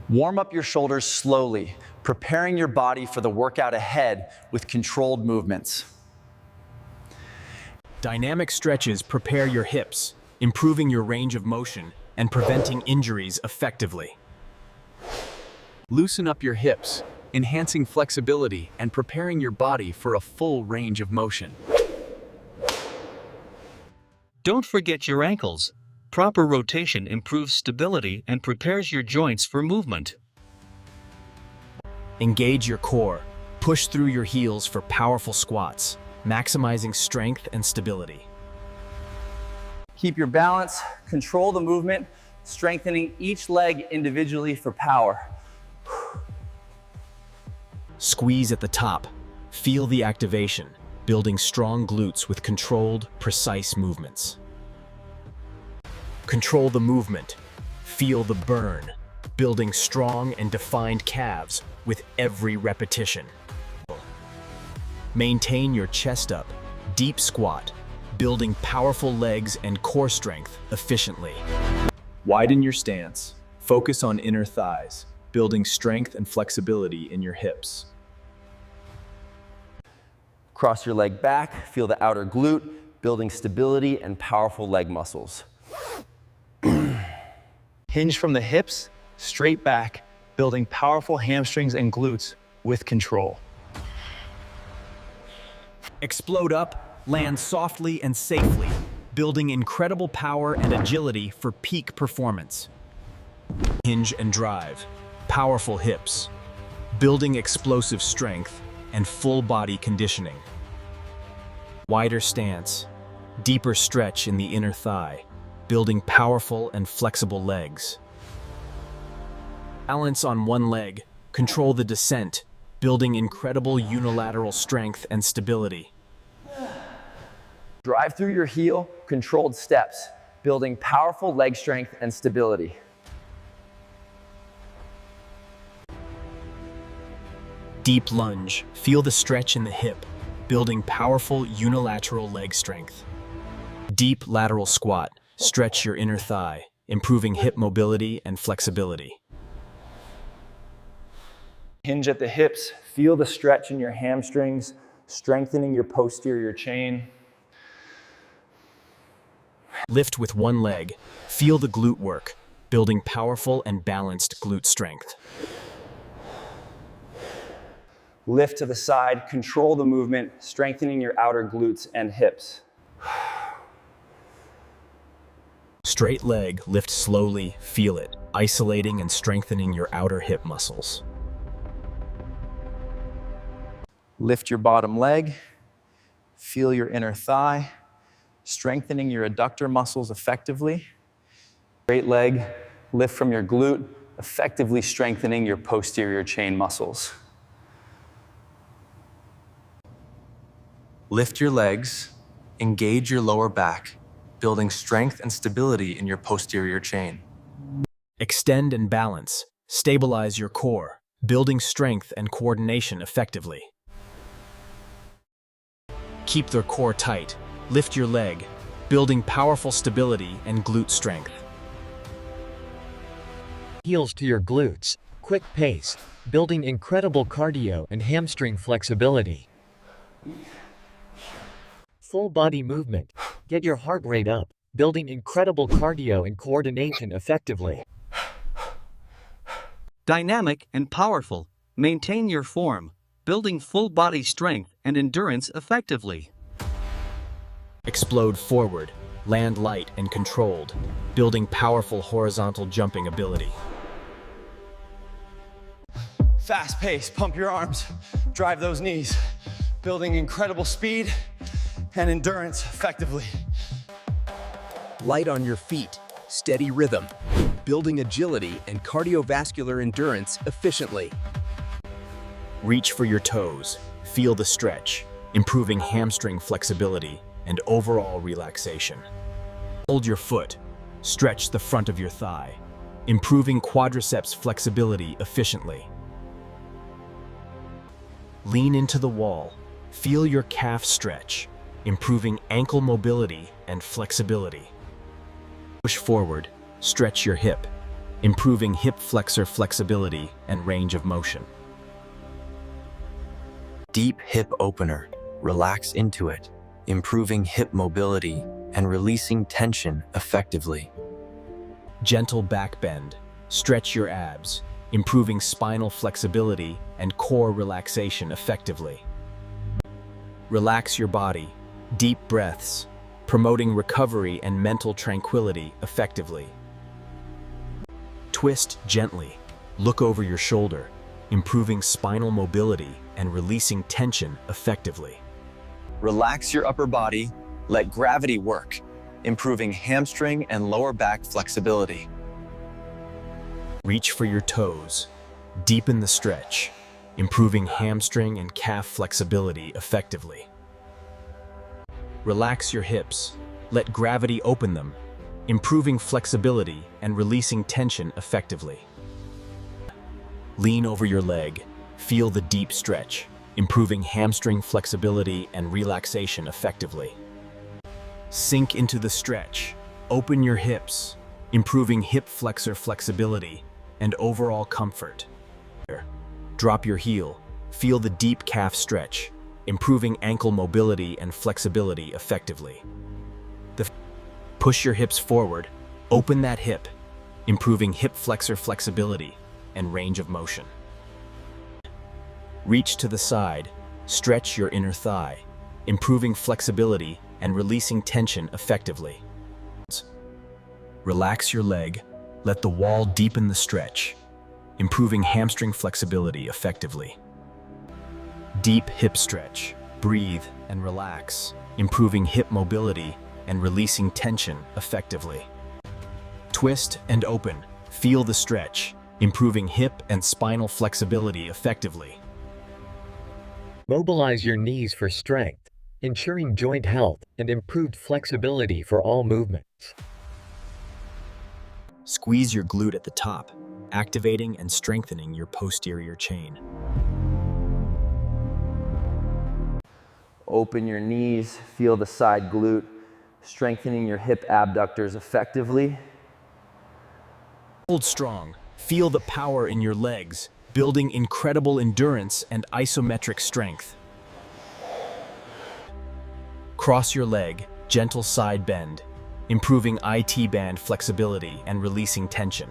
Warm up your shoulders slowly, preparing your body for the workout ahead with controlled movements. Dynamic stretches prepare your hips, improving your range of motion and preventing injuries effectively. Loosen up your hips, enhancing flexibility and preparing your body for a full range of motion. Don't forget your ankles. Proper rotation improves stability and prepares your joints for movement. Engage your core. Push through your heels for powerful squats, maximizing strength and stability. Keep your balance, control the movement, strengthening each leg individually for power. Squeeze at the top. Feel the activation, building strong glutes with controlled, precise movements. Control the movement. Feel the burn, building strong and defined calves with every repetition. Maintain your chest up, deep squat, building powerful legs and core strength efficiently. Widen your stance. Focus on inner thighs, building strength and flexibility in your hips. Cross your leg back, feel the outer glute, building stability and powerful leg muscles. Hinge from the hips, straight back, building powerful hamstrings and glutes with control. Explode up, land softly and safely, building incredible power and agility for peak performance. Hinge and drive, powerful hips, building explosive strength and full body conditioning. Wider stance, deeper stretch in the inner thigh, building powerful and flexible legs. Balance on one leg, control the descent, building incredible unilateral strength and stability. Drive through your heel, controlled steps, building powerful leg strength and stability. Deep lunge, feel the stretch in the hip, building powerful unilateral leg strength. Deep lateral squat, stretch your inner thigh, improving hip mobility and flexibility. Hinge at the hips, feel the stretch in your hamstrings, strengthening your posterior chain. Lift with one leg, feel the glute work, building powerful and balanced glute strength. Lift to the side, control the movement, strengthening your outer glutes and hips. Straight leg, lift slowly, feel it, isolating and strengthening your outer hip muscles. Lift your bottom leg, feel your inner thigh, strengthening your adductor muscles effectively. Straight leg, lift from your glute, effectively strengthening your posterior chain muscles. Lift your legs, engage your lower back, building strength and stability in your posterior chain. Extend and balance, stabilize your core, building strength and coordination effectively. Keep their core tight, lift your leg, building powerful stability and glute strength. Heels to your glutes, quick pace, building incredible cardio and hamstring flexibility. Full body movement, get your heart rate up, building incredible cardio and coordination effectively. Dynamic and powerful, maintain your form, building full body strength and endurance effectively. Explode forward, land light and controlled, building powerful horizontal jumping ability. Fast pace, pump your arms, drive those knees, building incredible speed and endurance effectively. Light on your feet, steady rhythm, building agility and cardiovascular endurance efficiently. Reach for your toes, feel the stretch, improving hamstring flexibility and overall relaxation. Hold your foot, stretch the front of your thigh, improving quadriceps flexibility efficiently. Lean into the wall, feel your calf stretch, improving ankle mobility and flexibility. Push forward, stretch your hip, improving hip flexor flexibility and range of motion. Deep hip opener. Relax into it, improving hip mobility and releasing tension effectively. Gentle back bend. Stretch your abs, improving spinal flexibility and core relaxation effectively. Relax your body. Deep breaths, promoting recovery and mental tranquility effectively. Twist gently. Look over your shoulder, improving spinal mobility and releasing tension effectively. Relax your upper body, let gravity work, improving hamstring and lower back flexibility. Reach for your toes. Deepen the stretch, improving hamstring and calf flexibility effectively. Relax your hips. Let gravity open them, improving flexibility and releasing tension effectively. Lean over your leg. Feel the deep stretch, improving hamstring flexibility and relaxation effectively. Sink into the stretch. Open your hips, improving hip flexor flexibility and overall comfort. Drop your heel. Feel the deep calf stretch, improving ankle mobility and flexibility effectively. Push your hips forward. Open that hip, improving hip flexor flexibility and range of motion. Reach to the side. Stretch your inner thigh, improving flexibility and releasing tension effectively. Relax your leg. Let the wall deepen the stretch, improving hamstring flexibility effectively. Deep hip stretch. Breathe and relax, improving hip mobility and releasing tension effectively. Twist and open. Feel the stretch, improving hip and spinal flexibility effectively. Mobilize your knees for strength, ensuring joint health and improved flexibility for all movements. Squeeze your glute at the top, activating and strengthening your posterior chain. Open your knees, feel the side glute, strengthening your hip abductors effectively. Hold strong. Feel the power in your legs, building incredible endurance and isometric strength. Cross your leg, gentle side bend, improving IT band flexibility and releasing tension.